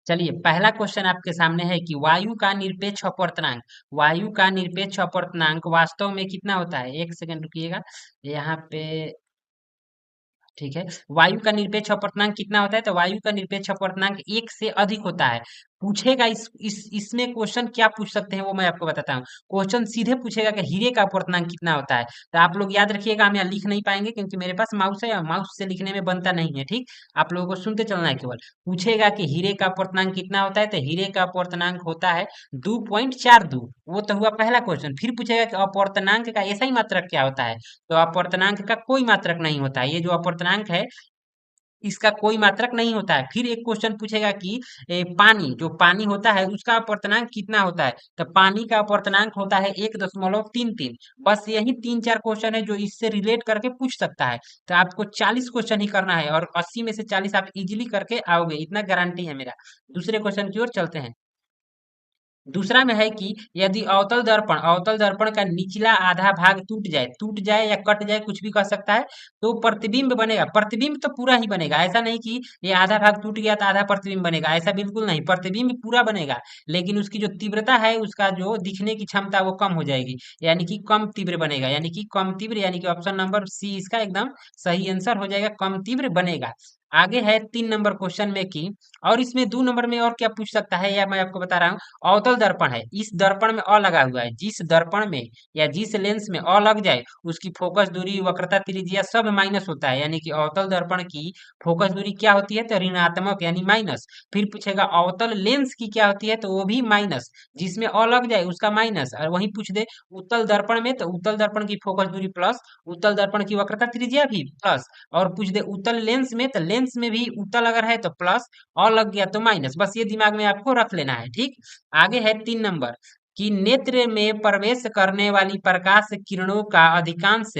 चलिए, पहला क्वेश्चन आपके सामने है कि वायु का निरपेक्ष अपवर्तनांक, वायु का निरपेक्ष अपवर्तनांक वास्तव में कितना होता है? एक सेकंड रुकिएगा, यहाँ पे। ठीक है, वायु का निरपेक्ष अपवर्तनांक कितना होता है? तो वायु का निरपेक्ष अपवर्तनांक एक से अधिक होता है। पूछेगा इसमें क्वेश्चन क्या पूछ सकते हैं वो मैं आपको बताता हूँ। क्वेश्चन सीधे पूछेगा कि हीरे का अपवर्तनांक कितना होता है। तो आप लोग याद रखिएगा, हम यहाँ लिख नहीं पाएंगे क्योंकि मेरे पास माउस है और माउस से लिखने में बनता नहीं है। ठीक, आप लोगों को सुनते चलना है केवल। पूछेगा कि हीरे का अपवर्तनांक कितना होता है, तो हीरे का अपवर्तनांक होता है 2.42। वो तो हुआ पहला क्वेश्चन। फिर पूछेगा कि अपवर्तनांक का ऐसा ही मात्रक क्या होता है? तो अपवर्तनांक का कोई मात्रक नहीं होता है। ये जो अपवर्तनांक है इसका कोई मात्रक नहीं होता है। फिर एक क्वेश्चन पूछेगा कि पानी, जो पानी होता है उसका अपवर्तनांक कितना होता है? तो पानी का अपवर्तनांक होता है 1.33। बस यही तीन चार क्वेश्चन है जो इससे रिलेट करके पूछ सकता है। तो आपको 40 क्वेश्चन ही करना है और 80 में से 40 आप इजीली करके आओगे, इतना गारंटी है मेरा। दूसरे क्वेश्चन की ओर चलते हैं। दूसरा में है कि यदि अवतल दर्पण का निचला आधा भाग टूट जाए या कट जाए, कुछ भी कर सकता है, तो प्रतिबिंब बनेगा। प्रतिबिंब तो पूरा ही बनेगा, ऐसा नहीं कि ये आधा भाग टूट गया तो आधा प्रतिबिंब बनेगा, ऐसा बिल्कुल नहीं। प्रतिबिंब पूरा बनेगा, लेकिन उसकी जो तीव्रता है, उसका जो दिखने की क्षमता वो कम हो जाएगी, यानी कि कम तीव्र बनेगा, यानी कि कम तीव्र, यानी कि ऑप्शन नंबर सी इसका एकदम सही आंसर हो जाएगा, कम तीव्र बनेगा। आगे है 3 नंबर क्वेश्चन में कि, और इसमें 2 नंबर में और क्या पूछ सकता है या मैं आपको बता रहा हूँ। अवतल दर्पण है, इस दर्पण में अ लगा हुआ है, जिस दर्पण में या जिस लेंस में अ लग जाए उसकी फोकस दूरी, वक्रता, त्रिज्या सब माइनस होता है, यानी कि अवतल दर्पण की फोकस दूरी क्या होती है? तो ऋणात्मक, यानी माइनस। फिर पूछेगा अवतल लेंस की क्या होती है? तो वो भी माइनस। जिसमें अ लग जाए उसका माइनस, और वहीं पूछ दे उत्तल दर्पण में, तो उत्तल दर्पण की फोकस दूरी प्लस, उत्तल दर्पण की वक्रता त्रिज्या भी प्लस। और पूछ दे उत्तल लेंस में, तो लेंस में भी उत्तल अगर है तो प्लस, और लग गया तो माइनस। बस ये दिमाग में आपको रख लेना है। ठीक, आगे है 3 नंबर कि नेत्र में प्रवेश करने वाली प्रकाश किरणों का अधिकांश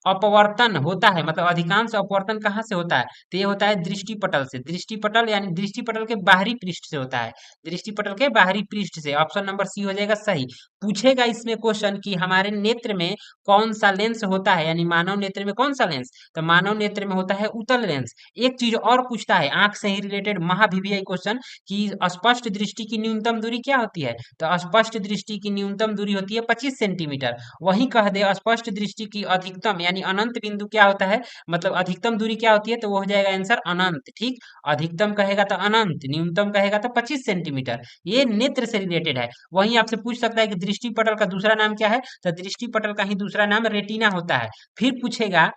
अपवर्तन होता है, मतलब अधिकांश अपवर्तन कहाँ से होता है? तो ये होता है दृष्टिपटल से। दृष्टिपटल यानी दृष्टिपटल के बाहरी पृष्ठ से होता है, दृष्टिपटल के बाहरी पृष्ठ से। ऑप्शन नंबर सी हो जाएगा सही। पूछेगा इसमें क्वेश्चन कि हमारे नेत्र में कौन सा लेंस होता है, यानी मानव नेत्र में कौन सा लेंस? तो मानव नेत्र में होता है उत्तल लेंस। एक चीज और पूछता है आंख से ही रिलेटेड, महाभिविआई क्वेश्चन, कि स्पष्ट दृष्टि की न्यूनतम दूरी क्या होती है? तो स्पष्ट दृष्टि की न्यूनतम दूरी होती है 25 सेंटीमीटर। वहीं कह दे स्पष्ट दृष्टि की अधिकतम यानी अनंत बिंदु क्या होता है, मतलब अधिकतम दूरी क्या होती है, तो वो हो जाएगा आंसर अनंत। ठीक, अधिकतम कहेगा तो अनंत, न्यूनतम कहेगा तो 25 सेंटीमीटर। ये नेत्र से रिलेटेड है। वहीं आपसे पूछ सकता है कि दृष्टि पटल का दूसरा नाम क्या है? तो दृष्टि पटल का ही दूसरा नाम रेटिना होता है। फिर पूछेगा,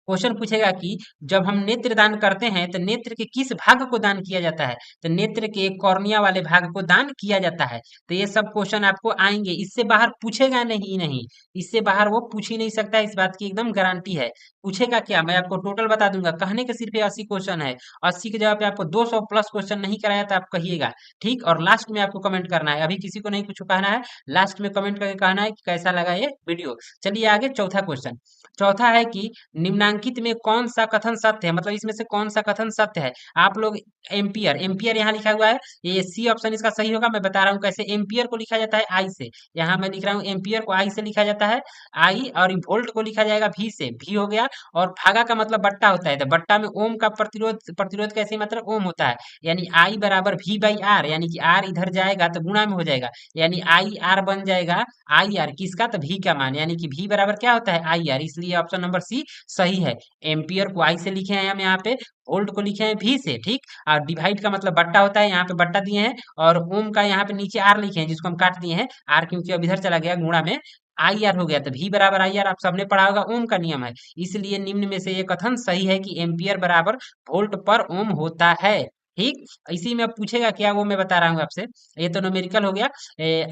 क्वेश्चन पूछेगा कि जब हम नेत्र दान करते हैं तो नेत्र के किस भाग को दान किया जाता है? तो नेत्र के कॉर्निया वाले भाग को दान किया जाता है। तो ये सब क्वेश्चन आपको आएंगे, इससे बाहर पूछेगा नहीं, नहीं इससे बाहर वो पूछ ही नहीं सकता, इस बात की एकदम गारंटी है। पूछेगा क्या, मैं आपको टोटल बता दूंगा। कहने के सिर्फ 80 क्वेश्चन है, 80 के जवाब पे आपको 200 प्लस क्वेश्चन नहीं कराया तो आप कहिएगा। ठीक, और लास्ट में आपको कमेंट करना है, अभी किसी को नहीं कुछ कहना है, लास्ट में कमेंट करके कहना है कि कैसा लगा ये वीडियो। चलिए आगे चौथा क्वेश्चन। चौथा है कि निम्नांकित में कौन सा कथन सत्य है, मतलब इसमें से कौन सा कथन सत्य है? आप लोग एम्पियर, एम्पियर यहाँ लिखा हुआ है, ये सी ऑप्शन इसका सही होगा। मैं बता रहा हूँ कैसे। एम्पियर को लिखा जाता है आई से, यहाँ मैं लिख रहा हूँ एम्पियर को आई से लिखा जाता है, आई। और वोल्ट को लिखा जाएगा वी से, वी हो गया। और भागा का मतलब बट्टा होता है, तो बट्टा में ओम का प्रतिरोध, प्रतिरोध कैसे मतलब ओम होता है, यानी आई बराबर वी बाई आर, यानी कि आर इधर जाएगा तो गुणा में हो जाएगा, यानी आई आर बन जाएगा आई आर किसका? तो वी का मान, यानी कि वी बराबर क्या होता है? I R. इसलिए ऑप्शन नंबर सी सही है। एम्पियर को आई से लिखे हैं हम यहाँ पे, वोल्ट को लिखे हैं वी से। ठीक, और डिवाइड का मतलब बट्टा होता है, यहाँ पे बट्टा दिए हैं। और ओम का यहाँ पे नीचे आर लिखे हैं, जिसको हम काट दिए हैं आर, क्योंकि अब इधर चला गया गुणा में, आई आर हो गया। तो वी बराबर आई आर आप सबने पढ़ा होगा, ओम का नियम है। इसलिए निम्न में से ये कथन सही है कि एम्पियर बराबर वोल्ट पर ओम होता है। ठीक, इसी में अब पूछेगा क्या, वो मैं बता रहा हूँ आपसे। ये तो न्यूमेरिकल हो गया।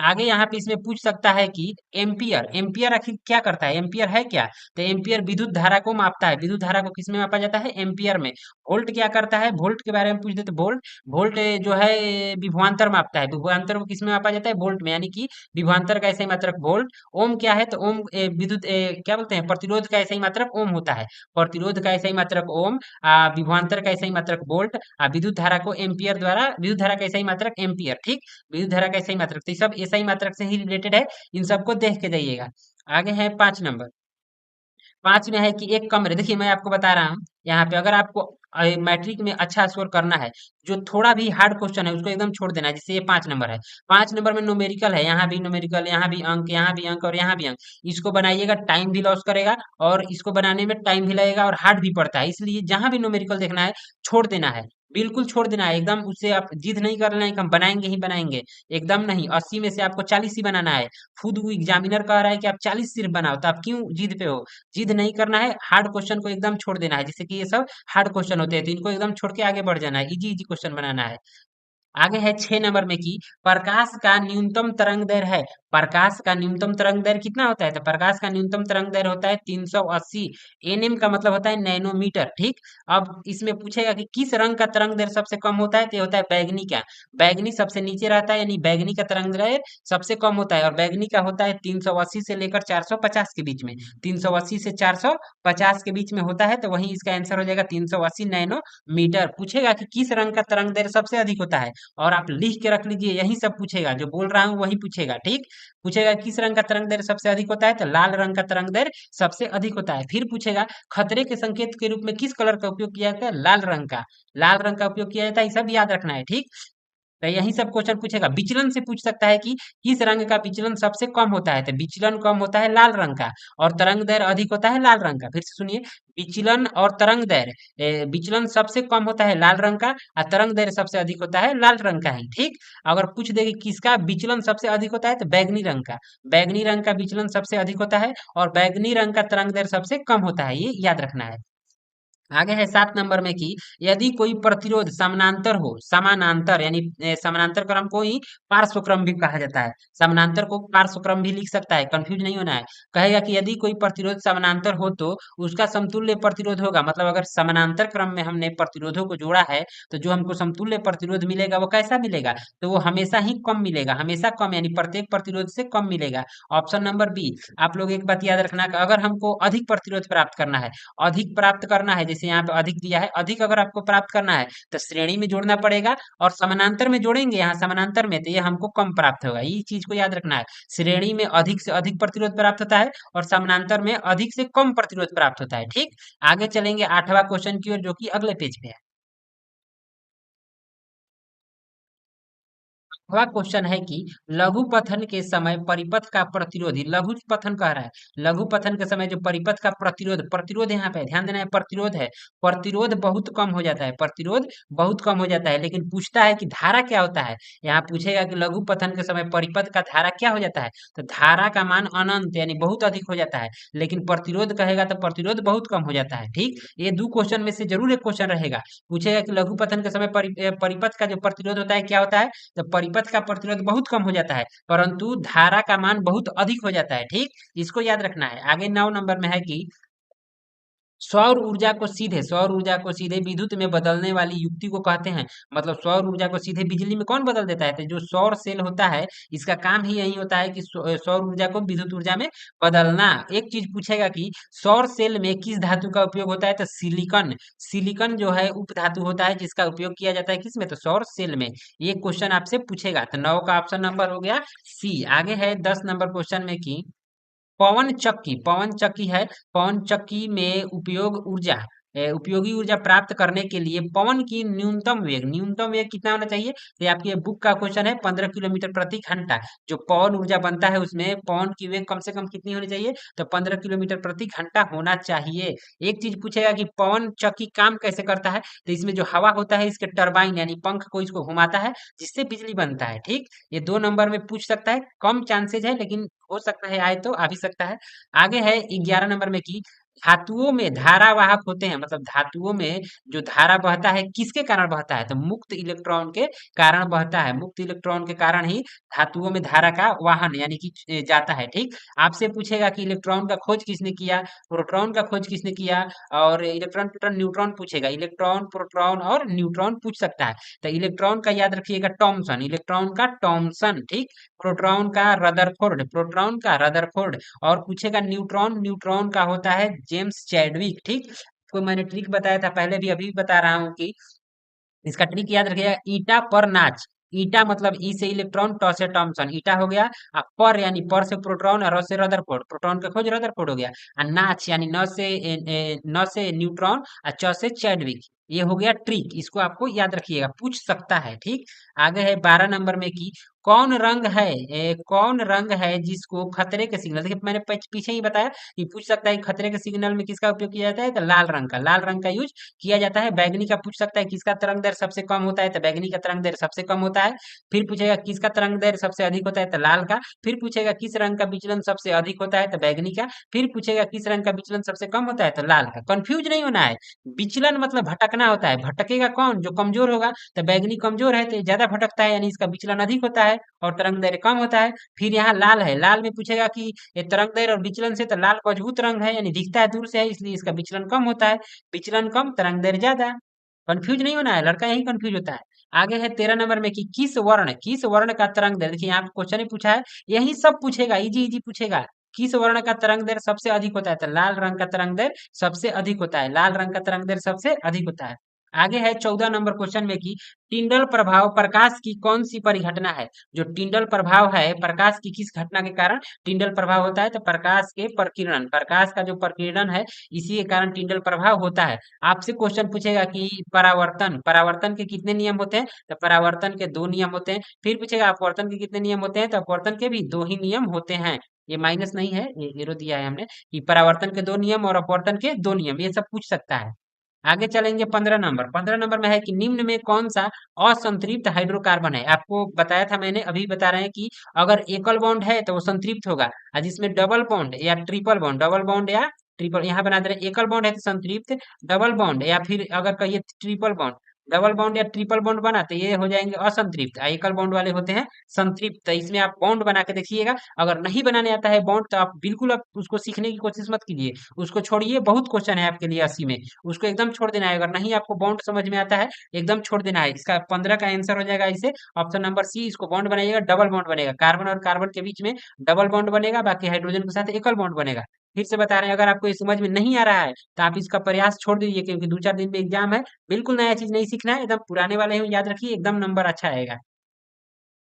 आगे यहाँ पे इसमें पूछ सकता है कि एम्पियर, एम्पियर आखिर क्या करता है, एम्पियर है क्या? तो एम्पियर विद्युत धारा को मापता है। विद्युत धारा को किसमें मापा जाता है? एम्पियर में। वोल्ट क्या करता है? वोल्ट के बारे में पूछ दे तो वोल्ट, वोल्ट जो है विभवांतर मापता है। विभवांतर को किसमें मापा जाता है? वोल्ट में, यानी कि विभवांतर का ऐसा ही मात्रक वोल्ट। ओम क्या है? तो ओम विद्युत क्या बोलते हैं, प्रतिरोध का ऐसा ही मात्रक ओम होता है। प्रतिरोध का ऐसा ही मात्रक ओम, विभवांतर का ऐसा ही मात्रक वोल्ट, विद्युत धारा को एम्पियर द्वारा, विद्युत धारा का ऐसा ही मात्रक एम्पियर। ठीक, विद्युत धारा का ऐसा ही मात्रक, तो ये सब ऐसा ही मात्रक से ही रिलेटेड है। इन सबको देख के जाइएगा। आगे है 5 नंबर। 5 में है कि एक कमरे, देखिए मैं आपको बता रहा हूँ यहाँ पे, अगर आपको मैट्रिक में अच्छा स्कोर करना है, जो थोड़ा भी हार्ड क्वेश्चन है उसको एकदम छोड़ देना है। जैसे ये 5 नंबर है, 5 नंबर में न्यूमेरिकल है, यहाँ भी न्यूमेरिकल, यहाँ भी अंक, यहाँ भी अंक और यहाँ भी अंक, इसको बनाइएगा, टाइम भी लॉस करेगा और इसको बनाने में टाइम भी लगेगा और हार्ड भी पड़ता है। इसलिए जहां भी न्यूमेरिकल देखना है छोड़ देना है, बिल्कुल छोड़ देना है एकदम। उससे आप जिद नहीं करना है कि हम बनाएंगे ही बनाएंगे, एकदम नहीं। 80 में से आपको 40 ही बनाना है। खुद वो एग्जामिनर कह रहा है कि आप 40 सिर्फ बनाओ, तो आप क्यों जिद पे हो? जिद नहीं करना है, हार्ड क्वेश्चन को एकदम छोड़ देना है। जैसे कि ये सब हार्ड क्वेश्चन होते हैं, तो इनको एकदम छोड़ के आगे बढ़ जाना है, इजी इजी क्वेश्चन बनाना है। आगे है 6 नंबर में कि प्रकाश का न्यूनतम तरंग दैर्घ्य है। प्रकाश का न्यूनतम तरंग दैर्घ्य कितना होता है? तो प्रकाश का न्यूनतम तरंग दैर्घ्य होता है 380 एनएम, का मतलब होता है नैनोमीटर। ठीक। अब इसमें पूछेगा कि किस रंग का तरंग दैर्घ्य सबसे कम होता है, तो ये होता है बैगनी का। बैगनी सबसे नीचे रहता है, यानी बैगनी का तरंग दैर्घ्य सबसे कम होता है, और बैगनी का होता है 380 से लेकर 450 के बीच में। 380 से 450 के बीच में होता है, तो वही इसका आंसर हो जाएगा 380 नैनोमीटर। पूछेगा कि किस रंग का तरंग दैर्घ्य सबसे अधिक होता है, और आप लिख के रख लीजिए, यही सब पूछेगा, जो बोल रहा हूँ वही पूछेगा। ठीक। पूछेगा किस रंग का तरंग दैर्घ्य सबसे अधिक होता है, तो लाल रंग का तरंग दैर्घ्य सबसे अधिक होता है। फिर पूछेगा खतरे के संकेत के रूप में किस कलर का उपयोग किया जाता है? लाल रंग का। लाल रंग का उपयोग किया जाता है, ये सब याद रखना है। ठीक। तो यही सब क्वेश्चन पूछेगा। विचलन से पूछ सकता है कि किस रंग का विचलन सबसे कम होता है, तो विचलन कम होता है लाल रंग का, और तरंग दैर्घ्य अधिक होता है लाल रंग का। फिर से सुनिए, विचलन और तरंग दैर्घ्य, विचलन सबसे कम होता है लाल रंग का, और तरंग दैर्घ्य सबसे अधिक होता है लाल रंग का ही। ठीक। अगर पूछ दे कि किसका विचलन सबसे अधिक होता है, तो बैगनी रंग का। बैगनी रंग का विचलन सबसे अधिक होता है, और बैगनी रंग का तरंग दैर्घ्य सबसे कम होता है, ये याद रखना है। आगे है 7 नंबर में कि यदि कोई प्रतिरोध समानांतर हो, समानांतर यानी समानांतर क्रम को ही पार्श्व क्रम भी कहा जाता है। समानांतर को पार्श्व क्रम भी लिख सकता है, कंफ्यूज नहीं होना है। कहेगा कि यदि कोई प्रतिरोध समानांतर हो तो उसका समतुल्य प्रतिरोध होगा, मतलब अगर समानांतर क्रम में हमने प्रतिरोधों को जोड़ा है, तो जो हमको समतुल्य प्रतिरोध मिलेगा वो कैसा मिलेगा, तो वो हमेशा ही कम मिलेगा, हमेशा कम, यानी प्रत्येक प्रतिरोध से कम मिलेगा। Option number B. आप लोग एक बात याद रखना कि अगर हमको अधिक प्रतिरोध प्राप्त करना है, अधिक प्राप्त करना है, जैसे यहाँ पे अधिक दिया है, अधिक अगर आपको प्राप्त करना है तो श्रेणी में जोड़ना पड़ेगा, और समानांतर में जोड़ेंगे यहाँ समानांतर में, तो ये हमको कम प्राप्त होगा। ये चीज को याद रखना है। श्रेणी में अधिक से अधिक प्रतिरोध प्राप्त होता है, और समानांतर में अधिक से कम प्रतिरोध प्राप्त होता है। ठीक। आगे चलेंगे 8वां क्वेश्चन की ओर, जो कि अगले पेज पे है। अगला क्वेश्चन है कि लघु पथन के समय परिपथ का प्रतिरोधी, लघु पथन कह रहा है, लघु पथन के समय जो परिपथ का प्रतिरोध, प्रतिरोध यहाँ पे ध्यान देना है, प्रतिरोध है, प्रतिरोध बहुत कम हो जाता है, प्रतिरोध बहुत कम हो जाता है। लेकिन पूछता है कि धारा क्या होता है। यहाँ पूछेगा कि लघु पथन के समय परिपथ का धारा क्या हो जाता है, तो धारा का मान अनंत यानी बहुत अधिक हो जाता है। लेकिन प्रतिरोध कहेगा तो प्रतिरोध बहुत कम हो जाता है। ठीक। ये दो क्वेश्चन में से जरूर एक क्वेश्चन रहेगा। पूछेगा कि लघु पथन के समय परिपथ का जो प्रतिरोध होता है क्या होता है, तो परिपथ का प्रतिरोध बहुत कम हो जाता है, परंतु धारा का मान बहुत अधिक हो जाता है। ठीक। इसको याद रखना है। आगे 9 नंबर में है कि सौर ऊर्जा को सीधे विद्युत में बदलने वाली युक्ति को कहते हैं। मतलब सौर ऊर्जा को सीधे बिजली में कौन बदल देता है, तो जो सौर सेल होता है, इसका काम ही यही होता है कि सौर ऊर्जा को विद्युत ऊर्जा में बदलना। एक चीज पूछेगा कि सौर सेल में किस धातु का उपयोग होता है, तो सिलिकॉन। सिलिकॉन जो है उप धातु होता है, जिसका उपयोग किया जाता है किसमें, तो सौर सेल में। ये क्वेश्चन आपसे पूछेगा, तो 9 का ऑप्शन नंबर हो गया सी। आगे है 10 नंबर क्वेश्चन में कि पवन चक्की, पवन चक्की है, पवन चक्की में उपयोगी ऊर्जा प्राप्त करने के लिए पवन की न्यूनतम वेग कितना होना चाहिए, तो ये आपकी बुक का क्वेश्चन है, 15 किलोमीटर प्रति घंटा। जो पवन ऊर्जा बनता है उसमें पवन की वेग कम से कम कितनी होनी चाहिए, तो 15 किलोमीटर प्रति घंटा होना चाहिए। एक चीज पूछेगा कि पवन चक्की काम कैसे करता है, तो इसमें जो हवा होता है इसके टरबाइन यानी पंख को इसको घुमाता है, जिससे बिजली बनता है। ठीक। ये 2 नंबर में पूछ सकता है, कम चांसेज है लेकिन हो सकता है, आए तो आ भी सकता है। आगे है 11 नंबर में कि धातुओं में धारावाहक होते हैं, मतलब धातुओं में जो धारा बहता है किसके कारण बहता है, तो मुक्त इलेक्ट्रॉन के कारण बहता है। मुक्त इलेक्ट्रॉन के कारण ही धातुओं में धारा का वाहन यानी कि जाता है। ठीक। आपसे पूछेगा कि इलेक्ट्रॉन का खोज किसने किया, प्रोटॉन का खोज किसने किया, और इलेक्ट्रॉन प्रोटॉन न्यूट्रॉन पूछेगा, इलेक्ट्रॉन प्रोटॉन और न्यूट्रॉन पूछ सकता है। तो इलेक्ट्रॉन का याद रखिएगा टॉमसन, इलेक्ट्रॉन का टॉमसन। ठीक। प्रोटॉन का रदरफोर्ड, और पूछेगा न्यूट्रॉन, न्यूट्रॉन का होता है जेम्स चैडविक। ठीक। तो मैंने ट्रिक बताया था पहले भी, अभी भी बता रहा हूँ कि इसका ट्रिक याद रखिएगा, ईटा पर नाच। ईटा मतलब ई से इलेक्ट्रॉन, ट से टॉमसन, ईटा हो गया। पर यानी पर से प्रोटॉन, और र से रदरफोर्ड, प्रोटॉन का खोज रदरफोर्ड हो गया। नाच यानी न से न्यूट्रॉन, और च से चैडविक। ये हो गया ट्रिक, इसको आपको याद रखिएगा, पूछ सकता है। ठीक, आगे है 12 नंबर में कि कौन रंग है, कौन रंग है जिसको खतरे के सिग्नल, देखिए मैंने पीछे ही बताया कि पूछ सकता है कि खतरे के सिग्नल में किसका उपयोग किया जाता है, तो लाल रंग का, लाल रंग का यूज किया जाता है। बैगनी का पूछ सकता है किसका तरंग दैर्ध्य सबसे कम होता है, तो बैगनी का तरंग दैर्ध्य सबसे कम होता है। फिर पूछेगा किसका तरंग दैर्ध्य सबसे अधिक होता है, तो लाल का। फिर पूछेगा किस रंग का विचलन सबसे अधिक होता है, तो बैगनी का। फिर पूछेगा किस रंग का विचलन सबसे कम होता है, तो लाल का। कंफ्यूज नहीं होना है, विचलन मतलब भटकना होता है, भटकेगा कौन, जो कमजोर होगा। तो बैगनी कमजोर है तो ज्यादा भटकता है, यानी इसका विचलन अधिक होता है और तरंग दैर्ध्य कम होता है। फिर यहाँ लाल है, लाल में पूछेगा कि ये तरंग दैर्ध्य और विचलन से, तो लाल मजबूत रंग है, यानी दिखता है दूर से है, इसलिए इसका विचलन कम होता है। विचलन कम, तरंग दैर्ध्य ज्यादा। कंफ्यूज नहीं होना है, लड़का यही कंफ्यूज होता है। आगे है 13 नंबर में कि किस वर्ण का तरंग दैर्ध्य, देखिए यहाँ पे क्वेश्चन ही पूछा है, यही सब पूछेगा, इजी इजी पूछेगा। किस वर्ण का तरंग दैर्ध्य सबसे अधिक होता है, तो लाल रंग का तरंग दैर्ध्य सबसे अधिक होता है, लाल रंग का तरंग दैर्ध्य सबसे अधिक होता है। आगे है 14 नंबर क्वेश्चन में कि टिंडल प्रभाव प्रकाश की कौन सी परिघटना है। जो टिंडल प्रभाव है, प्रकाश की किस घटना के कारण टिंडल प्रभाव होता है, तो प्रकाश के प्रकीर्णन, प्रकाश का जो प्रकीर्णन है इसी के कारण टिंडल प्रभाव होता है। आपसे क्वेश्चन पूछेगा कि परावर्तन, परावर्तन के कितने नियम होते हैं, तो परावर्तन के 2 नियम होते हैं। फिर पूछेगा अपवर्तन के कितने नियम होते हैं, तो अपवर्तन के भी 2 ही नियम होते हैं। ये माइनस नहीं है, ये एरो दिया है हमने कि परावर्तन के 2 नियम और अपवर्तन के 2 नियम, ये सब पूछ सकता है। आगे चलेंगे 15 नंबर, 15 नंबर में है कि निम्न में कौन सा असंतृप्त हाइड्रोकार्बन है। आपको बताया था मैंने, अभी बता रहे हैं कि अगर एकल बॉन्ड है तो वो संतृप्त होगा, और जिसमें डबल बॉन्ड या ट्रिपल बॉन्ड, डबल बॉन्ड या ट्रिपल, यहाँ बना दे रहे हैं, एकल बॉन्ड है तो संतृप्त, डबल बॉन्ड या फिर अगर कहिए ट्रिपल बॉन्ड, डबल बॉन्ड या ट्रिपल बॉन्ड बना तो ये हो जाएंगे असंतृप्त, एकल बॉन्ड वाले होते हैं संतृप्त। तो इसमें आप बॉन्ड बना के देखिएगा, अगर नहीं बनाने आता है बॉन्ड तो आप बिल्कुल आप उसको सीखने की कोशिश मत कीजिए, उसको छोड़िए। बहुत क्वेश्चन है आपके लिए 80 में, उसको एकदम छोड़ देना है। अगर नहीं आपको बॉन्ड समझ में आता है, एकदम छोड़ देना है। इसका 15 का आंसर हो जाएगा इसे ऑप्शन नंबर सी, इसको बॉन्ड बनाइएगा, डबल बॉन्ड बनेगा, कार्बन और कार्बन के बीच में डबल बॉन्ड बनेगा, बाकी हाइड्रोजन के साथ एकल बॉन्ड बनेगा। फिर से बता रहे हैं, अगर आपको ये समझ में नहीं आ रहा है तो आप इसका प्रयास छोड़ दीजिए, क्योंकि 2-4 दिन में एग्जाम है। बिल्कुल नया चीज नहीं सीखना है, एकदम पुराने वाले ही याद रखिए, एकदम नंबर अच्छा आएगा।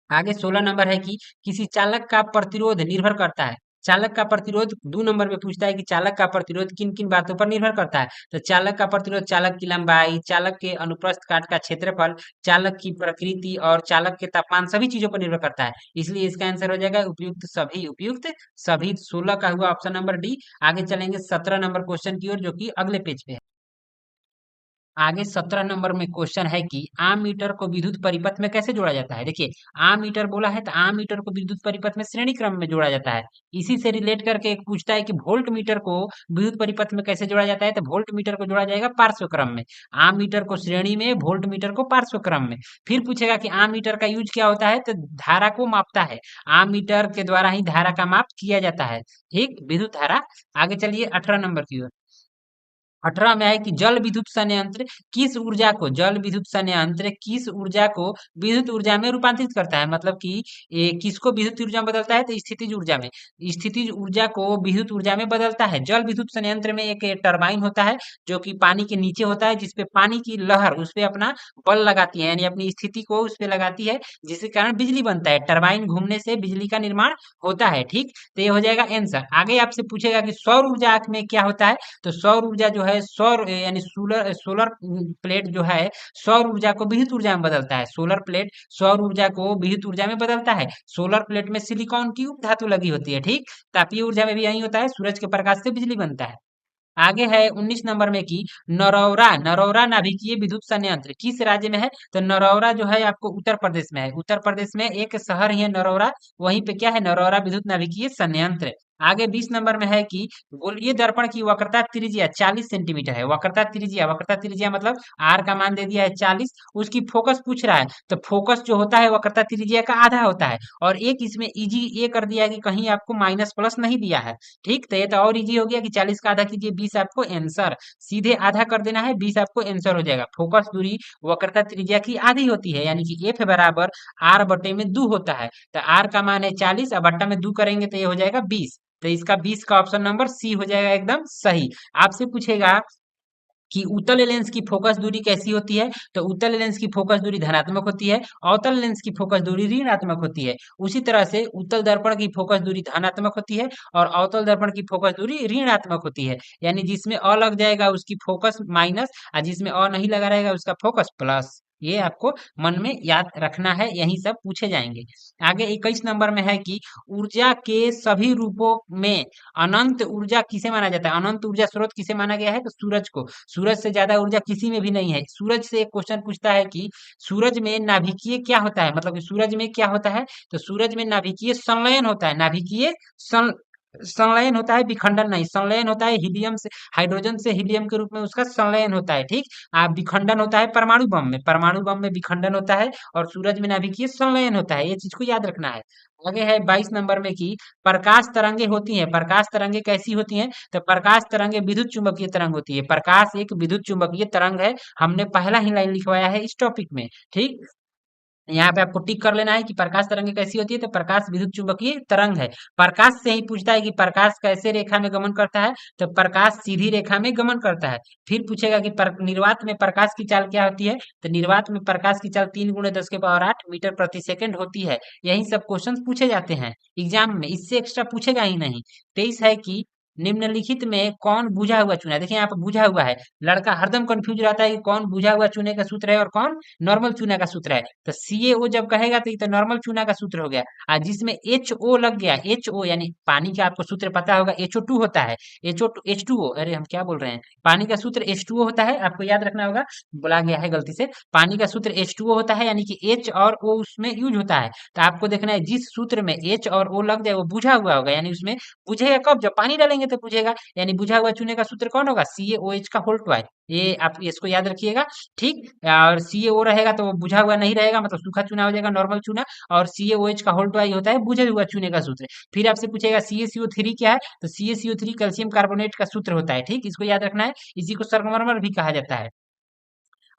आगे 16 नंबर है कि किसी चालक का प्रतिरोध निर्भर करता है। चालक का प्रतिरोध 2 नंबर में पूछता है कि चालक का प्रतिरोध किन किन बातों पर निर्भर करता है। तो चालक का प्रतिरोध चालक की लंबाई, चालक के अनुप्रस्थ काट का क्षेत्रफल, चालक की प्रकृति और चालक के तापमान, सभी चीजों पर निर्भर करता है। इसलिए इसका आंसर हो जाएगा उपयुक्त सभी, उपयुक्त सभी। 16 का हुआ ऑप्शन नंबर डी। आगे चलेंगे 17 नंबर क्वेश्चन की ओर, जो कि अगले पेज पे है। आगे 17 नंबर में क्वेश्चन है कि आम मीटर को विद्युत परिपथ में कैसे जोड़ा जाता है। देखिए, आम मीटर बोला है तो आम मीटर को विद्युत परिपथ में श्रेणी क्रम में जोड़ा जाता है। इसी से रिलेट करके एक पूछता है कि वोल्ट मीटर को विद्युत परिपथ में कैसे जोड़ा जाता है, तो वोल्ट मीटर को जोड़ा जाएगा पार्श्व क्रम में। आम मीटर को श्रेणी में, वोल्ट मीटर को पार्श्व क्रम में। फिर पूछेगा कि आम मीटर का यूज क्या होता है, तो धारा को मापता है। आम मीटर के द्वारा ही धारा का माप किया जाता है, ठीक, विद्युत धारा। आगे चलिए 18 नंबर की ओर। 18 में है कि जल विद्युत संयंत्र किस ऊर्जा को, जल विद्युत संयंत्र किस ऊर्जा को विद्युत ऊर्जा में रूपांतरित करता है, मतलब कि ये किसको विद्युत ऊर्जा में बदलता है, तो स्थितिज ऊर्जा में, स्थितिज ऊर्जा को विद्युत ऊर्जा में बदलता है। जल विद्युत संयंत्र में एक टरबाइन होता है जो कि पानी के नीचे होता है, जिसपे पानी की लहर उस पे अपना बल लगाती है, यानी अपनी स्थिति को उस पे लगाती है, जिसके कारण बिजली बनता है। टरबाइन घूमने से बिजली का निर्माण होता है, ठीक। तो ये हो जाएगा आंसर। आगे आपसे पूछेगा कि सौर ऊर्जा में क्या होता है, तो सौर ऊर्जा जो है, सौर यानी सोलर, सोलर प्लेट जो है सौर ऊर्जा को विद्युत ऊर्जा में बदलता है। सोलर प्लेट सौर ऊर्जा को विद्युत ऊर्जा में बदलता है। सोलर प्लेट में सिलिकॉन की उप धातु लगी होती है, ठीक। तापीय ऊर्जा में भी यही होता है, सूरज के प्रकाश से बिजली बनता है। आगे है 19 नंबर में कि नरौरा, नरौरा नाभिकीय विद्युत संयंत्र किस राज्य में है, तो नरौरा जो है आपको उत्तर प्रदेश में है। उत्तर प्रदेश में एक शहर ही है नरौरा, वहीं पे क्या है, नरौरा विद्युत नाभिकीय संयंत्र। आगे 20 नंबर में है कि गोलीय दर्पण की वक्रता त्रिज्या 40 सेंटीमीटर है। वक्रता त्रिज्या, वक्रता त्रिज्या मतलब आर का मान दे दिया है 40, उसकी फोकस पूछ रहा है, तो फोकस जो होता है वक्रता त्रिज्या का आधा होता है। और एक इसमें इजी ये कर दिया है कि कहीं आपको माइनस प्लस नहीं दिया है, ठीक। तो ये तो और इजी हो गया कि 40 का आधा कीजिए, 20 आपको आंसर, सीधे आधा कर देना है, 20 आपको आंसर हो जाएगा। फोकस दूरी वक्रता त्रिज्या की आधी होती है, यानी कि एफ बराबर आर बटे में 2 होता है। तो आर का मान है 40, अब बट्टा में 2 करेंगे तो ये हो जाएगा 20। तो इसका 20 का ऑप्शन नंबर सी हो जाएगा एकदम सही। आपसे पूछेगा कि उत्तल लेंस की फोकस दूरी कैसी होती है, तो उत्तल लेंस की फोकस दूरी धनात्मक होती है, अवतल लेंस की फोकस दूरी ऋणात्मक होती है। उसी तरह से उत्तल दर्पण की फोकस दूरी धनात्मक होती है और अवतल दर्पण की फोकस दूरी ऋणात्मक होती है। यानी जिसमें अ लग जाएगा उसकी फोकस माइनस, और जिसमें अ नहीं लगा रहेगा उसका फोकस प्लस। ये आपको मन में याद रखना है, यही सब पूछे जाएंगे। आगे 21 नंबर में है कि ऊर्जा के सभी रूपों में अनंत ऊर्जा किसे माना जाता है, अनंत ऊर्जा स्रोत किसे माना गया है, तो सूरज को। सूरज से ज्यादा ऊर्जा किसी में भी नहीं है। सूरज से एक क्वेश्चन पूछता है कि सूरज में नाभिकीय क्या होता है, मतलब कि सूरज में क्या होता है, तो सूरज में नाभिकीय संलयन होता है। नाभिकीय सं संलयन होता है, विखंडन नहीं। संलयन होता है हीलियम से, हाइड्रोजन से हीलियम के रूप में उसका संलयन होता है, ठीक। विखंडन होता है परमाणु बम में, परमाणु बम में विखंडन होता है और सूरज में नाभिकीय संलयन होता है। ये चीज को याद रखना है। आगे है 22 नंबर में कि प्रकाश तरंगे होती हैं। प्रकाश तरंगे कैसी होती हैं, तो प्रकाश तरंगे विद्युत चुंबकीय तरंग होती है। प्रकाश एक विद्युत चुंबकीय तरंग है। हमने पहला ही लाइन लिखवाया है इस टॉपिक में, ठीक। यहाँ पे आपको टिक कर लेना है कि प्रकाश तरंग कैसी होती है, तो प्रकाश विद्युत चुंबकीय तरंग है। प्रकाश से ही पूछता है कि प्रकाश कैसे रेखा में गमन करता है, तो प्रकाश सीधी रेखा में गमन करता है। फिर पूछेगा कि निर्वात में प्रकाश की चाल क्या होती है, तो निर्वात में प्रकाश की चाल 3 × 10⁸ मीटर प्रति सेकंड होती है। यही सब क्वेश्चन पूछे जाते हैं एग्जाम में, इससे एक्स्ट्रा पूछेगा ही नहीं। 23 है कि निम्नलिखित में कौन बुझा हुआ चूना है। देखिए यहाँ पे बुझा हुआ है, लड़का हरदम कंफ्यूज रहता है कि कौन बुझा हुआ चूने का सूत्र है और कौन नॉर्मल चूना का सूत्र है। तो CaO जब कहेगा तो ये तो नॉर्मल चूना का सूत्र हो गया। और जिसमें HO लग गया, HO यानी पानी का आपको सूत्र पता होगा, HO2 होता है। H2O, अरे हम क्या बोल रहे हैं, पानी का सूत्र H2O होता है, आपको याद रखना होगा, बोला गया है गलती से। पानी का सूत्र H2O होता है, यानी कि H और O उसमें यूज होता है। तो आपको देखना है जिस सूत्र में H और O लग जाए वो बुझा हुआ होगा, यानी उसमें बुझेगा कब, जब पानी डालेंगे तो बुझेगा। यानी बुझा हुआ चूने का सूत्र कौन होगा, CaOH का होल ट्वाइस। ये आप इसको याद रखिएगा, ठीक। और CaO रहेगा तो वो बुझा हुआ नहीं रहेगा, मतलब सूखा चूना हो जाएगा, नॉर्मल चूना। और CaOH का होल ट्वाइस होता है बुझे हुआ चूने का सूत्र। फिर आपसे पूछेगा CaCO3 क्या है, तो CaCO3 कैल्शियम कार्बोनेट का सूत्र होता है, ठीक। इसको याद रखना है, इसी को संगमरमर भी कहा जाता है।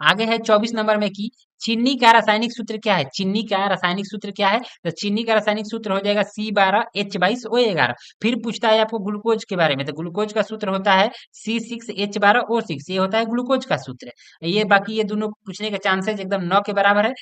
आगे है 24 नंबर में कि चीनी का रासायनिक सूत्र क्या है। चीनी का रासायनिक सूत्र क्या है, तो चीनी का रासायनिक सूत्र हो जाएगा C12H22O11। फिर पूछता है आपको ग्लूकोज के बारे में, तो ग्लूकोज का सूत्र होता है C6H12O6। ये होता है ग्लूकोज का सूत्र। ये बाकी ये दोनों पूछने के चांसेस एकदम 9 के बराबर है।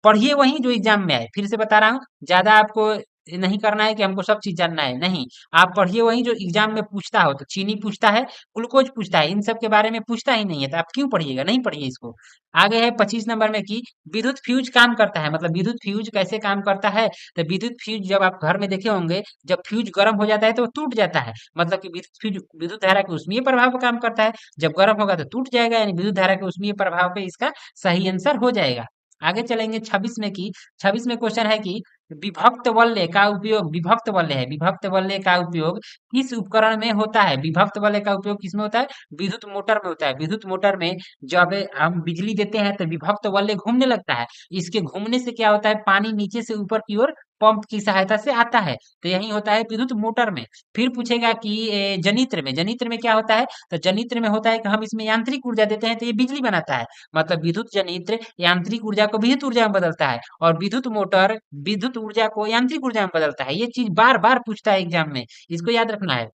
पढ़िए वही जो एग्जाम में आए, फिर से बता रहा हूँ, ज्यादा आपको नहीं करना है कि हमको सब चीज जानना है, नहीं। आप पढ़िए वही जो एग्जाम में पूछता हो, तो चीनी पूछता है, ग्लूकोज पूछता है, इन सब के बारे में पूछता ही नहीं है, तो आप क्यों पढ़िएगा, नहीं पढ़िए इसको। आगे है 25 नंबर में कि विद्युत फ्यूज काम करता है, मतलब विद्युत फ्यूज कैसे काम करता है, तो विद्युत फ्यूज जब आप घर में देखे होंगे, जब फ्यूज गर्म हो जाता है तो वो टूट जाता है, मतलब कि विद्युत फ्यूज विद्युत धारा के उसमें प्रभाव पर काम करता है। जब गर्म होगा तो टूट जाएगा, यानी विद्युत धारा के उसमें प्रभाव पे इसका सही आंसर हो जाएगा। आगे चलेंगे 26 में कि 26 में क्वेश्चन है कि विभक्त वल्य का उपयोग, विभक्त वल्य है, विभक्त वल्य का उपयोग किस उपकरण में होता है। विभक्त वल्य का उपयोग किसमें होता है, विद्युत मोटर में होता है। विद्युत मोटर में जब हम बिजली देते हैं तो विभक्त वल्य घूमने लगता है। इसके घूमने से क्या होता है, पानी नीचे से ऊपर की ओर पंप की सहायता से आता है। तो यही होता है विद्युत मोटर में। फिर पूछेगा कि जनित्र में, जनित्र में क्या होता है, तो जनित्र में होता है कि हम इसमें यांत्रिक ऊर्जा देते हैं तो ये बिजली बनाता है। मतलब विद्युत जनित्र यांत्रिक ऊर्जा को विद्युत ऊर्जा में बदलता है, और विद्युत मोटर विद्युत ऊर्जा को यांत्रिक ऊर्जा में बदलता है। ये चीज बार बार पूछता है एग्जाम में, इसको याद रखना है।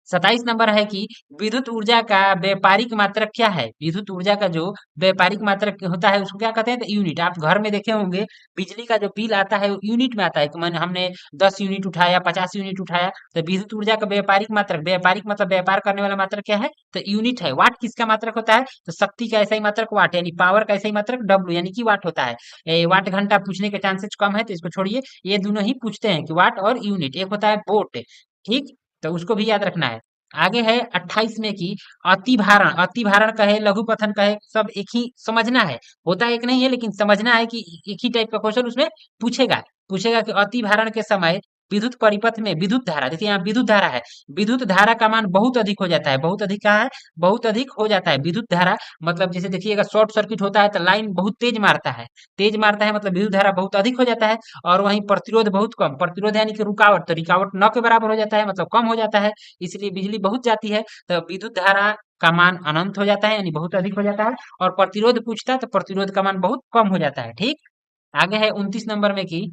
27 नंबर है कि विद्युत ऊर्जा का व्यापारिक मात्रक क्या है। विद्युत ऊर्जा का जो व्यापारिक मात्रक होता है उसको क्या कहते हैं, तो यूनिट। आप घर में देखे होंगे बिजली का जो बिल आता है वो यूनिट में आता है, कि मैंने हमने 10 यूनिट उठाया, 50 यूनिट उठाया। तो विद्युत ऊर्जा का व्यापारिक मात्रक, व्यापारिक मतलब व्यापार करने वाला मात्रक क्या है, तो यूनिट है। वाट किसका मात्रक होता है, तो शक्ति का ऐसा ही मात्रक वाट, यानी पावर का ऐसा ही मात्रक W, यानी कि वाट होता है। वाट घंटा पूछने के चांसेस कम है, तो इसको छोड़िए। ये दोनों ही पूछते हैं कि वाट और यूनिट। एक होता है वोट, ठीक, तो उसको भी याद रखना है। आगे है 28 में कि अतिभारण, अतिभारण कहे लघुपथन कहे सब एक ही समझना है, होता एक नहीं है, लेकिन समझना है कि एक ही टाइप का क्वेश्चन उसमें पूछेगा। पूछेगा कि अतिभारण के समय विद्युत परिपथ में विद्युत धारा, देखिए यहाँ विद्युत धारा है, विद्युत धारा का मान बहुत अधिक हो जाता है। बहुत अधिक कहाँ है, बहुत अधिक हो जाता है विद्युत धारा। मतलब जैसे देखिएगा शॉर्ट सर्किट होता है तो लाइन बहुत तेज मारता है, तेज मारता है, मतलब विद्युत धारा बहुत अधिक हो जाता है। और वहीं प्रतिरोध बहुत कम, प्रतिरोध यानी कि रुकावट, तो रुकावट 9 के बराबर हो जाता है, मतलब कम हो जाता है। इसलिए बिजली बहुत जाती है, तो विद्युत धारा का मान अनंत हो जाता है, यानी बहुत अधिक हो जाता है। और प्रतिरोध पूछता है तो प्रतिरोध का मान बहुत कम हो जाता है, ठीक। आगे है 29 नंबर में कि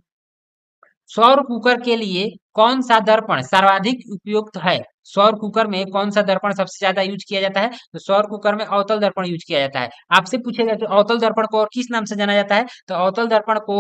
सौर कुकर के लिए कौन सा दर्पण सर्वाधिक उपयुक्त है? सौर कुकर में कौन सा दर्पण सबसे ज्यादा यूज किया जाता है? तो सौर कुकर में अवतल दर्पण यूज किया जाता है। आपसे पूछेगा कि अवतल दर्पण को और किस नाम से जाना जाता है? तो अवतल दर्पण को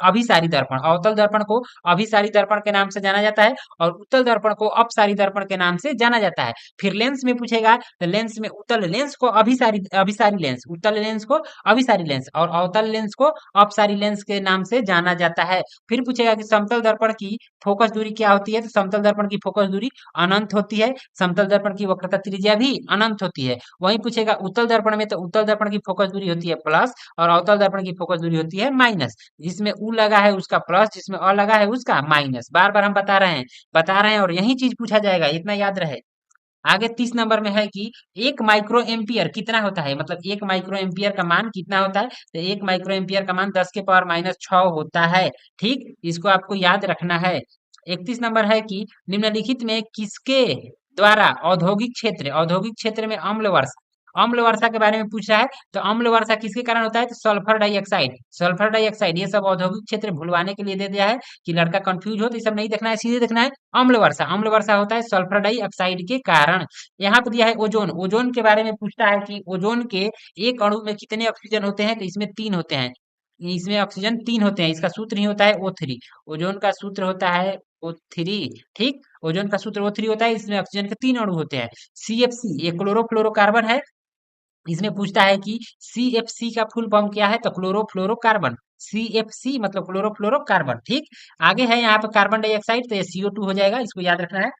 अभिसारी दर्पण, अवतल दर्पण को अभिसारी दर्पण के नाम से जाना जाता है और उत्तल दर्पण को अपसारी दर्पण के नाम से जाना जाता है। फिर लेंस में पूछेगा तो लेंस में उत्तल लेंस को अभिसारी अभिसारी लेंस, उत्तल लेंस को अभिसारी लेंस और अवतल लेंस को अपसारी लेंस के नाम से जाना जाता है। फिर पूछेगा कि समतल दर्पण की फोकस दूरी क्या होती है? तो समतल दर्पण की फोकस दूरी अनंत होती है। समतल दर्पण की वक्रता त्रिज्या भी अनंत होती है। वहीं पूछेगा उत्तल दर्पण में, तो उत्तल दर्पण की फोकस दूरी होती है प्लस और अवतल दर्पण की फोकस दूरी होती है माइनस। जिसमें उ लगा है उसका प्लस, जिसमें अ लगा है उसका माइनस। बार बार हम बता रहे हैं और यही चीज पूछा जाएगा, इतना याद रहे। आगे 30 नंबर में है कि 1 माइक्रो एम्पियर कितना होता है? मतलब 1 माइक्रो एम्पियर का मान कितना होता है? तो 1 माइक्रो एम्पियर का मान 10 के पावर माइनस 6 होता है। ठीक, इसको आपको याद रखना है। 31 नंबर है कि निम्नलिखित में किसके द्वारा औद्योगिक क्षेत्र में अम्ल वर्षा के बारे में पूछ रहा है। तो अम्ल वर्षा किसके कारण होता है? तो सल्फर डाइऑक्साइड ये सब औद्योगिक क्षेत्र भुलवाने के लिए दे दिया है कि लड़का कंफ्यूज हो, तो ये सब नहीं देखना है, सीधे देखना है अम्ल वर्षा होता है सल्फर डाइऑक्साइड के कारण। यहाँ पर दिया है ओजोन, ओजोन के बारे में पूछता है कि ओजोन के एक अणु में कितने ऑक्सीजन होते हैं? तो इसमें 3 होते हैं। इसमें ऑक्सीजन 3 होते हैं। इसका सूत्र ही होता है O3। ओजोन का सूत्र होता है O3। ठीक, ओजोन का सूत्र O3 होता है। इसमें ऑक्सीजन के 3 अणु होते हैं। CFC ये क्लोरोफ्लोरोकार्बन है। इसमें पूछता है कि CFC का फुल फॉर्म क्या है? तो क्लोरोफ्लोरोकार्बन। CFC मतलब क्लोरोफ्लोरोकार्बन। ठीक, आगे है यहाँ पे कार्बन डाइऑक्साइड, तो ये CO2 हो जाएगा, इसको याद रखना है।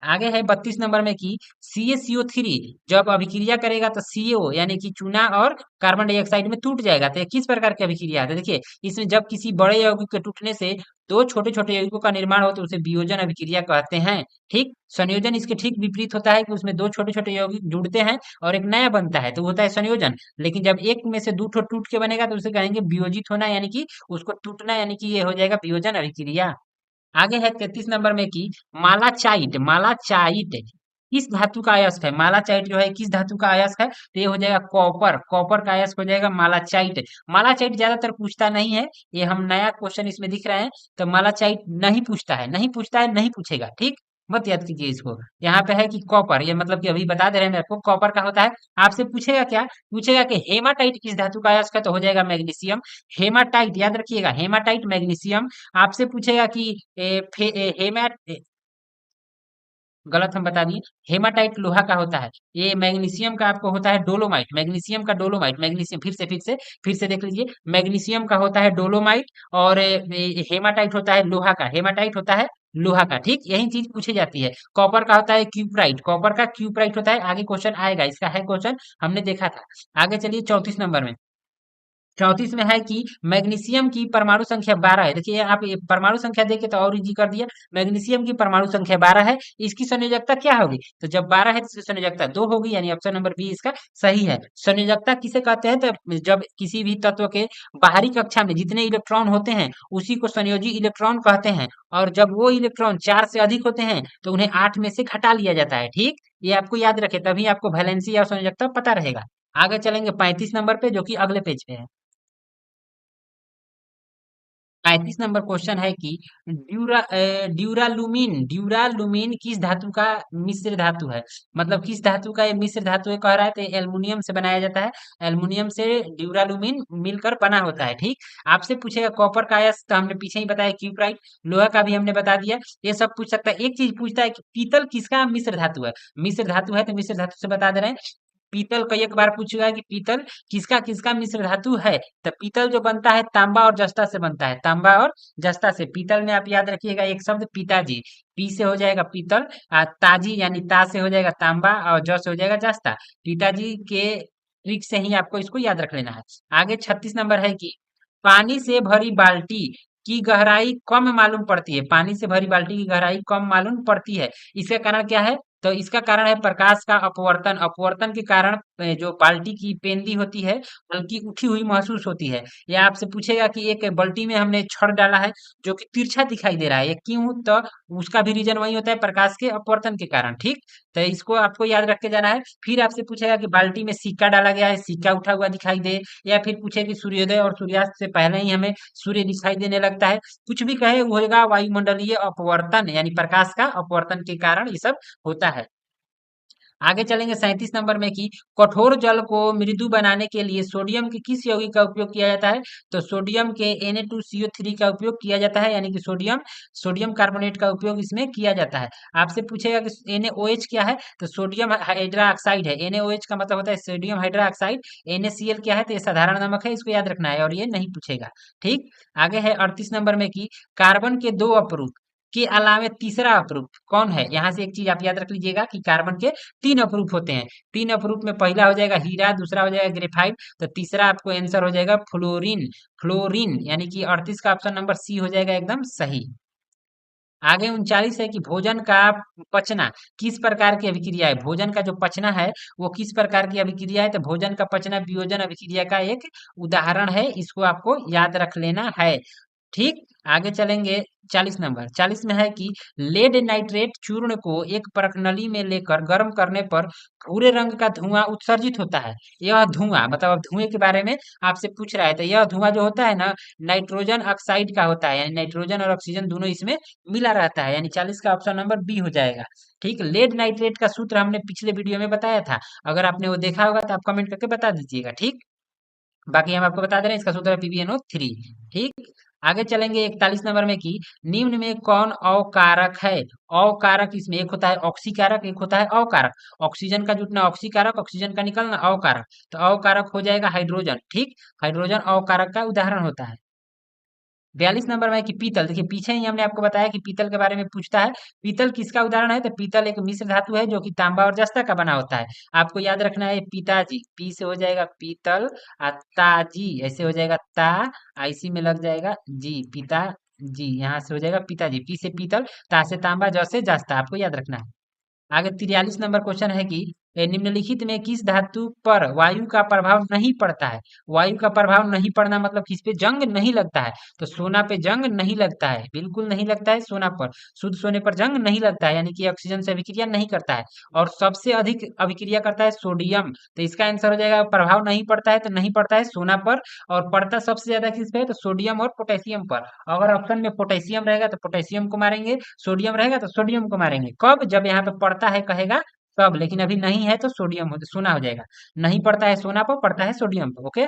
आगे है 32 नंबर में कि CaCO3 जब अभिक्रिया करेगा तो CO यानी कि चूना और कार्बन डाइऑक्साइड में टूट जाएगा। तो ये किस प्रकार की अभिक्रिया है? तो देखिए, इसमें जब किसी बड़े यौगिक के टूटने से दो छोटे छोटे यौगिकों का निर्माण हो तो उसे वियोजन अभिक्रिया कहते हैं। ठीक, संयोजन इसके ठीक विपरीत होता है कि उसमें दो छोटे छोटे यौगिक जुड़ते हैं और एक नया बनता है, तो वो होता है संयोजन। लेकिन जब एक में से दो ठो टूट के बनेगा तो उसे कहेंगे वियोजित होना, यानी कि उसको टूटना, यानी कि ये हो जाएगा वियोजन अभिक्रिया। आगे है 33 नंबर में कि मालाचाइट किस धातु का अयस्क है? मालाचाइट जो है किस धातु का अयस्क है? तो ये हो जाएगा कॉपर, कॉपर का अयस्क हो जाएगा मालाचाइट। मालाचाइट ज्यादातर पूछता नहीं है, ये हम नया क्वेश्चन इसमें दिख रहा है। तो मालाचाइट नहीं पूछता है, नहीं पूछता है, नहीं पूछेगा। ठीक, मत याद कीजिए इसको। यहाँ पे है कि कॉपर, ये मतलब कि अभी बता दे रहे हैं मेरे को कॉपर का होता है। आपसे पूछेगा क्या? पूछेगा कि हेमाटाइट किस धातु का अयस्क है? तो हो जाएगा मैग्नीशियम। हेमाटाइट याद रखिएगा, हेमाटाइट मैग्नीशियम। आपसे पूछेगा कि ए, फे, ए, हेमा ए, गलत हम बता दिए। हेमाटाइट लोहा का होता है। ये मैग्नीशियम का आपको होता है डोलोमाइट, मैग्नीशियम का डोलोमाइट। मैग्नीशियम फिर से देख लीजिए, मैग्नीशियम का होता है डोलोमाइट और हेमाटाइट होता है लोहा का, हेमाटाइट होता है लोहा का। ठीक, यही चीज पूछी जाती है। कॉपर का होता है क्यूप्राइट, कॉपर का क्यूप्राइट होता है। आगे क्वेश्चन आएगा, इसका है क्वेश्चन, हमने देखा था। आगे चलिए 34 नंबर में। 34 में है कि मैग्नीशियम की परमाणु संख्या 12 है। देखिए, आप ये परमाणु संख्या देखे तो और इजी कर दिया। मैग्नीशियम की परमाणु संख्या 12 है। इसकी संयोजकता क्या होगी? तो जब 12 है तो इसकी संयोजकता 2 होगी, यानी ऑप्शन नंबर बी इसका सही है। संयोजकता किसे कहते हैं? तो जब किसी भी तत्व के बाहरी कक्षा में जितने इलेक्ट्रॉन होते हैं उसी को संयोजी इलेक्ट्रॉन कहते हैं। और जब वो इलेक्ट्रॉन 4 से अधिक होते हैं तो उन्हें 8 में से घटा लिया जाता है। ठीक, ये आपको याद रखे, तभी आपको वैलेंसी या संयोजकता पता रहेगा। आगे चलेंगे 35 नंबर पे, जो कि अगले पेज पे है। 35 नंबर क्वेश्चन है कि ड्यूरालुमीन किस धातु का मिश्र धातु है? मतलब किस धातु का ये मिश्र धातु है कह रहा है? तो एल्युमिनियम से बनाया जाता है। एल्युमिनियम से ड्यूरालुमीन मिलकर बना होता है। ठीक, आपसे पूछेगा कॉपर का अयस्क, तो हमने पीछे ही बताया क्यूप्राइट। लोहा का भी हमने बता दिया। ये सब पूछ सकता है। एक चीज पूछता है कि पीतल किसका मिश्र धातु है? मिश्र धातु है तो मिश्र धातु से बता दे रहे हैं। पीतल कई एक बार पूछेगा कि पीतल किसका किसका मिश्र धातु है? तो पीतल जो बनता है तांबा और जस्ता से बनता है, तांबा और जस्ता से। पीतल में आप याद रखिएगा एक शब्द पिताजी, पी से हो जाएगा पीतल, ताजी यानी ता से हो जाएगा तांबा और ज से हो जाएगा जस्ता। पिताजी के ट्रिक से ही आपको इसको याद रख लेना है। आगे 36 नंबर है कि पानी से भरी बाल्टी की गहराई कम मालूम पड़ती है। पानी से भरी बाल्टी की गहराई कम मालूम पड़ती है, इसका कारण क्या है? तो इसका कारण है प्रकाश का अपवर्तन। अपवर्तन के कारण जो बाल्टी की पेंदी होती है हल्की उठी हुई महसूस होती है। या आपसे पूछेगा कि एक बाल्टी में हमने छड़ डाला है जो कि तिरछा दिखाई दे रहा है, ये क्यों? तो उसका भी रीजन वही होता है, प्रकाश के अपवर्तन के कारण, ठीक। तो इसको आपको याद रख के जाना है। फिर आपसे पूछेगा कि बाल्टी में सिक्का डाला गया है, सिक्का उठा हुआ दिखाई दे, या फिर पूछे कि सूर्योदय और सूर्यास्त से पहले ही हमें सूर्य दिखाई देने लगता है। कुछ भी कहे वो होगा वायुमंडलीय अपवर्तन, यानी प्रकाश का अपवर्तन के कारण ये सब होता है। आगे चलेंगे 37 नंबर में कि कठोर जल को मृदु बनाने के लिए सोडियम के किस यौगिक का उपयोग किया जाता है? तो सोडियम के Na2CO3 का उपयोग किया जाता है, यानी कि सोडियम सोडियम कार्बोनेट का उपयोग इसमें किया जाता है। आपसे पूछेगा कि NaOH क्या है? तो सोडियम हाइड्रा ऑक्साइड है। NaOH का मतलब होता है सोडियम हाइड्रा ऑक्साइड। NaCl क्या है? तो ये साधारण नमक है, इसको याद रखना है और ये नहीं पूछेगा, ठीक। आगे है 38 नंबर में कि कार्बन के दो अपरूप के अलावे तीसरा अपरूप कौन है? यहाँ से एक चीज आप याद रख लीजिएगा कि कार्बन के तीन अपरूप होते हैं। तीन अपरूप में पहला हो जाएगा हीरा, दूसरा हो जाएगा ग्रेफाइट, तो तीसरा आपको आंसर हो जाएगा फ्लोरीन। फ्लोरीन यानी कि 38 का ऑप्शन नंबर सी हो जाएगा एकदम सही। आगे 39 है कि भोजन का पचना किस प्रकार की अभिक्रिया है? भोजन का जो पचना है वो किस प्रकार की अभिक्रिया है? तो भोजन का पचना वियोजन अभिक्रिया का एक उदाहरण है, इसको आपको याद रख लेना है, ठीक। आगे चलेंगे 40 नंबर। 40 में है कि लेड नाइट्रेट चूर्ण को एक परख नली में लेकर गर्म करने पर भूरे रंग का धुआं उत्सर्जित होता है। यह धुआं मतलब अब धुएं के बारे में आपसे पूछ रहा है, तो यह धुआं जो होता है ना, नाइट्रोजन ऑक्साइड का होता है, यानी नाइट्रोजन और ऑक्सीजन दोनों इसमें मिला रहता है, यानी 40 का ऑप्शन नंबर बी हो जाएगा, ठीक। लेड नाइट्रेट का सूत्र हमने पिछले वीडियो में बताया था, अगर आपने वो देखा होगा तो आप कमेंट करके बता दीजिएगा, ठीक। बाकी हम आपको बता दे रहे हैं इसका सूत्र है PbNO3, ठीक। आगे चलेंगे 41 नंबर में कि निम्न में कौन अवकारक है? अवकारक इसमें एक होता है ऑक्सीकारक, एक होता है अवकारक। ऑक्सीजन का जुटना ऑक्सीकारक, ऑक्सीजन का निकलना अवकारक, तो अवकारक हो जाएगा हाइड्रोजन, ठीक। हाइड्रोजन अवकारक का उदाहरण होता है। 42 नंबर में है कि पीतल, देखिए पीछे ही हमने आपको बताया कि पीतल के बारे में पूछता है। पीतल किसका उदाहरण है? तो पीतल एक मिश्र धातु है जो कि तांबा और जस्ता का बना होता है। आपको याद रखना है पिताजी, पी से हो जाएगा पीतल, और ताजी ऐसे हो जाएगा ता, आईसी में लग जाएगा जी, पिता जी, यहाँ से हो जाएगा पिताजी। पी से पीतल, ता से तांबा, ज से जस्ता, आपको याद रखना है। आगे 43 नंबर क्वेश्चन है कि निम्नलिखित में किस धातु पर वायु का प्रभाव नहीं पड़ता है? वायु का प्रभाव नहीं पड़ना मतलब किस पे जंग नहीं लगता है? तो सोना पे जंग नहीं लगता है, बिल्कुल नहीं लगता है सोना पर। शुद्ध सोने पर जंग नहीं लगता है, यानी कि ऑक्सीजन से अभिक्रिया नहीं करता है। और सबसे अधिक अभिक्रिया करता है सोडियम, तो इसका आंसर हो जाएगा प्रभाव नहीं पड़ता है, तो नहीं पड़ता है सोना पर, और पड़ता सबसे ज्यादा किस पे है? तो सोडियम और पोटेशियम पर। अगर ऑप्शन में पोटेशियम रहेगा तो पोटेशियम को मारेंगे, सोडियम रहेगा तो सोडियम को मारेंगे। कब? जब यहाँ पे पड़ता है कहेगा तब, लेकिन अभी नहीं है तो सोडियम हो सोना हो जाएगा। नहीं पड़ता है सोना पर, पड़ता है सोडियम पर, ओके।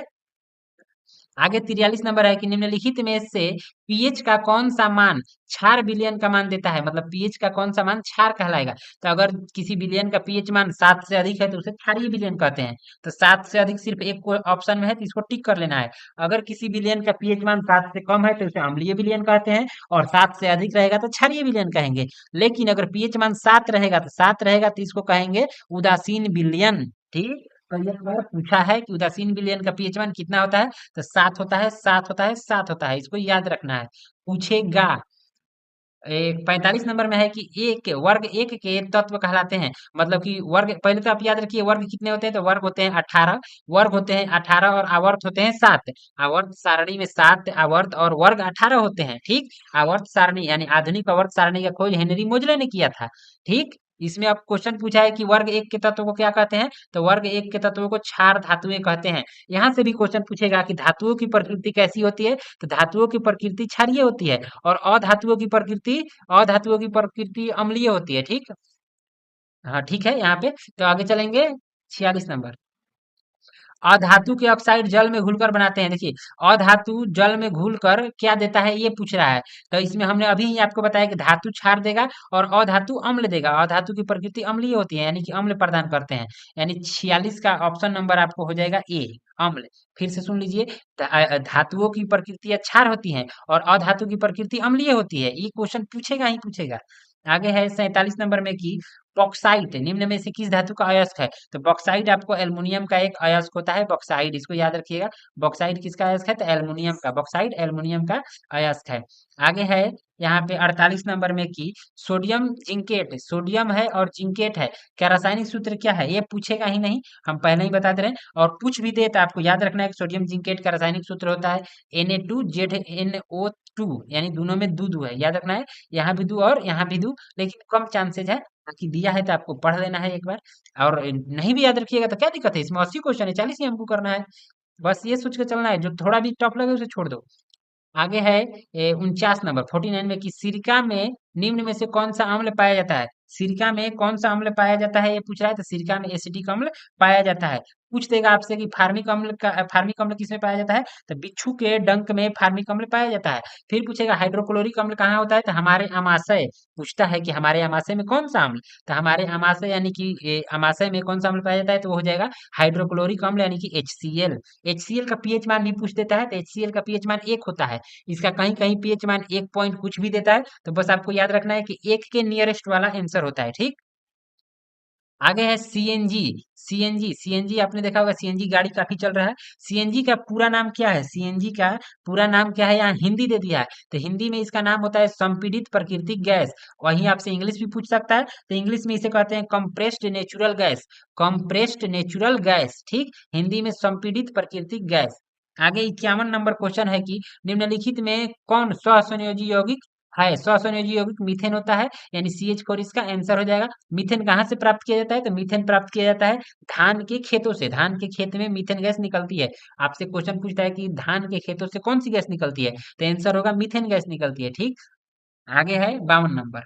आगे 43 नंबर है कि निम्नलिखित में से पीएच का कौन सा मान क्षार विलयन का मान देता है? मतलब पीएच का कौन सा मान क्षार कहलाएगा? तो अगर किसी विलयन का पीएच मान 7 से अधिक है तो उसे क्षारीय विलयन कहते हैं। तो 7 से अधिक सिर्फ एक ऑप्शन में है, तो इसको टिक कर लेना है। अगर किसी विलयन का पीएच मान 7 से कम है तो उसे अम्लीय विलयन कहते हैं, और 7 से अधिक रहेगा तो क्षारीय विलयन कहेंगे। लेकिन अगर पीएच मान 7 रहेगा तो 7 रहेगा तो इसको कहेंगे उदासीन विलयन, ठीक। तो ये अगर पूछा है कि उदासीन विलयन का पीएच मान कितना होता है, तो 7 होता है, 7 होता है, 7 होता है, इसको याद रखना है, पूछेगा। 45 नंबर में है कि एक वर्ग एक के तत्व कहलाते हैं। मतलब कि वर्ग, पहले तो आप याद रखिए वर्ग कितने होते हैं, तो वर्ग होते हैं 18, वर्ग होते हैं 18 और आवर्त होते हैं 7। आवर्त सारणी में 7 आवर्त और वर्ग 18 होते हैं, ठीक। आवर्त सारणी यानी आधुनिक आवर्त सारणी का खोज हेनरी मोजले ने किया था, ठीक। इसमें अब क्वेश्चन पूछा है कि वर्ग एक के तत्व को क्या कहते हैं? तो वर्ग एक के तत्वों को क्षार धातुएं कहते हैं। यहाँ से भी क्वेश्चन पूछेगा कि धातुओं की प्रकृति कैसी होती है? तो धातुओं की प्रकृति क्षारीय होती है, और अधातुओं की प्रकृति अम्लीय होती है, ठीक। हाँ ठीक है, यहाँ पे तो आगे चलेंगे 46 नंबर। अधातु के ऑक्साइड जल में घुलकर बनाते हैं, देखिए अधातु जल में घुलकर क्या देता है ये पूछ रहा है। तो इसमें हमने अभी ही आपको बताया कि धातु क्षार देगा और अधातु अम्ल देगा। अधातु की प्रकृति अम्लीय होती है, यानी कि अम्ल प्रदान करते हैं, यानी 46 का ऑप्शन नंबर आपको हो जाएगा ए, अम्ल। फिर से सुन लीजिए, धातुओं की प्रकृति क्षार होती है और अधातु की प्रकृति अम्लीय होती है, ये क्वेश्चन पूछेगा ही पूछेगा। आगे है 47 नंबर में कि बॉक्साइट निम्न में से किस धातु का अयस्क है? तो बॉक्साइट आपको एल्युमिनियम का एक अयस्क होता है बॉक्साइट, इसको याद रखिएगा। बॉक्साइट किसका अयस्क है? तो एल्युमिनियम का, बॉक्साइट एल्युमिनियम का अयस्क है। आगे है यहाँ पे 48 नंबर में कि सोडियम जिंकेट, सोडियम है और जिंकेट है, क्या रासायनिक सूत्र क्या है? ये पूछेगा ही नहीं, हम पहले ही बता दे रहे हैं। और पूछ भी दे तो आपको याद रखना है कि सोडियम जिंकेट का रासायनिक सूत्र होता है Na2ZnO2, यानी दोनों में दू दू है, याद रखना है। यहाँ भी दू और यहाँ भी दू, लेकिन कम चांसेज है, बाकी दिया है तो आपको पढ़ लेना है एक बार। और नहीं भी याद रखिएगा तो क्या दिक्कत है, इसमें 80 क्वेश्चन है, 40 ही हमको करना है। बस ये सोच के चलना है, जो थोड़ा भी टफ लगे उसे छोड़ दो। आगे है 49 नंबर 49 में कि सिरका में निम्न में से कौन सा अम्ल पाया जाता है? सिरका में कौन सा अम्ल पाया जाता है, ये पूछ रहा है। तो सिरका में एसिटिक अम्ल पाया जाता है। पूछ देगा आपसे कि फार्मिक अम्ल किसमें पाया जाता है? तो बिच्छू के डंक में फार्मिक अम्ल पाया जाता है। फिर पूछेगा हाइड्रोक्लोरिक अम्ल कहाँ होता है? तो हमारे अमाशय, पूछता है कि हमारे अमाशय में कौन सा अम्ल? तो हमारे अमाशय यानी कि अमाशय में कौन सा अम्ल पाया जाता है? तो वो हो जाएगा हाइड्रोक्लोरिक अम्ल यानी कि HCl। HCl का पीएच मान भी पूछ देता है, तो HCl का पीएच मान 1 होता है। इसका कहीं कहीं पीएच मान 1 पॉइंट कुछ भी देता है, तो बस आपको याद रखना है कि 1 के नियरेस्ट वाला आंसर होता है, ठीक। आगे है सीएनजी। सीएनजी आपने देखा होगा, सीएनजी गाड़ी काफी चल रहा है। सीएनजी का पूरा नाम क्या है? सीएनजी का पूरा नाम क्या है? यहाँ हिंदी दे दिया है, तो हिंदी में इसका नाम होता है संपीड़ित प्राकृतिक गैस। वहीं आपसे इंग्लिश भी पूछ सकता है, तो इंग्लिश में इसे कहते हैं compressed natural gas, compressed natural gas, ठीक। हिंदी में संपीड़ित प्राकृतिक गैस। आगे 51 नंबर क्वेश्चन है कि निम्नलिखित में कौन सहसंयोजी यौगिक है? सहसंयोजी यौगिक मीथेन होता है, यानी CH4 इसका आंसर हो जाएगा। मीथेन कहाँ से प्राप्त किया जाता है? तो मीथेन प्राप्त किया जाता है धान के खेतों से, धान के खेत में मीथेन गैस निकलती है। आपसे क्वेश्चन पूछता है कि धान के खेतों से कौन सी गैस निकलती है? तो आंसर होगा मीथेन गैस निकलती है, ठीक। आगे है 52 नंबर।